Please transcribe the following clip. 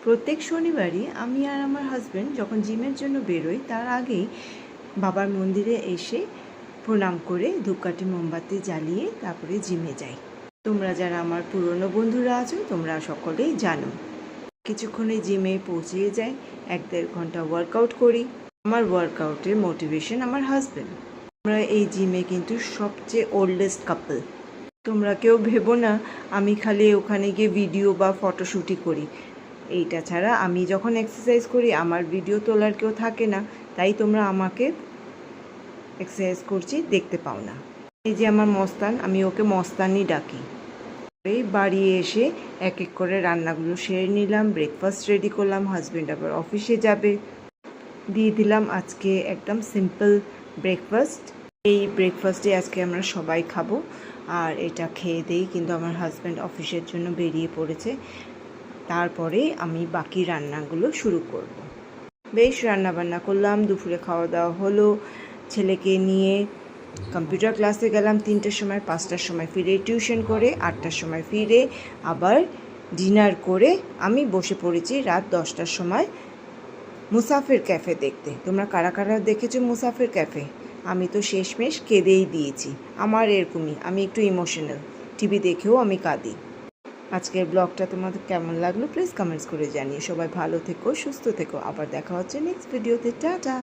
প্রত্যেক শনিবারই আমি আর আমার হাজব্যান্ড যখন জিমের জন্য বেরোই তার আগেই বাবার মন্দিরে এসে প্রণাম করে ধূপকাঠি মোমবাতি জ্বালিয়ে তারপরে জিমে যাই। তোমরা যারা আমার পুরনো বন্ধুরা আছো তোমরা সকলেই জানো। কিছুক্ষণে জিমে পৌঁছে যাই, 1-1.5 ঘন্টা ওয়ার্কআউট করি। আমার ওয়ার্কআউটের মোটিভেশন আমার হাজব্যান্ড। আমরা এই জিমে কিন্তু সবচেয়ে ওল্ডেস্ট কাপল। তোমরা কেউ ভেবো না আমি খালি ওখানে গিয়ে ভিডিও বা ফটোশ্যুটই করি। এইটা ছাড়া আমি যখন এক্সারসাইজ করি আমার ভিডিও তোলার কেউ থাকে না, তাই তোমরা আমাকে এক্সারসাইজ করছি দেখতে পাও না। এই যে আমার মস্তান, আমি ওকে মস্তানই ডাকি। এই বাড়ি এসে এক এক করে রান্নাগুলো সেরে নিলাম, ব্রেকফাস্ট রেডি করলাম, হাজব্যান্ড আবার অফিসে যাবে, দিয়ে দিলাম আজকে একদম সিম্পল ব্রেকফাস্ট। এই ব্রেকফাস্টে আজকে আমরা সবাই খাবো, আর এটা খেয়ে দিই কিন্তু আমার হাজব্যান্ড অফিসের জন্য বেরিয়ে পড়েছে। তারপরে আমি বাকি রান্নাগুলো শুরু করব। বেশ রান্নাবান্না করলাম, দুপুরে খাওয়া দাওয়া হলো, ছেলেকে নিয়ে কম্পিউটার ক্লাসে গেলাম 3টের সময়, 5টার সময় ফিরে টিউশন করে, 8টার সময় ফিরে আবার ডিনার করে আমি বসে পড়েছি রাত 10টার সময় মুসাফির ক্যাফে দেখতে। তোমরা কারা কারা দেখেছো মুসাফির ক্যাফে? আমি তো শেষমেশ কেঁদেই দিয়েছি। আমার এরকমই, আমি একটু ইমোশনাল, টিভি দেখেও আমি কাঁদি। আজকের ব্লগটা তোমাদের কেমন লাগলো প্লিজ কমেন্টস করে জানিয়ে। সবাই ভালো থেকো, সুস্থ থেকো। আবার দেখা হচ্ছে নেক্সট ভিডিওতে। টাটা।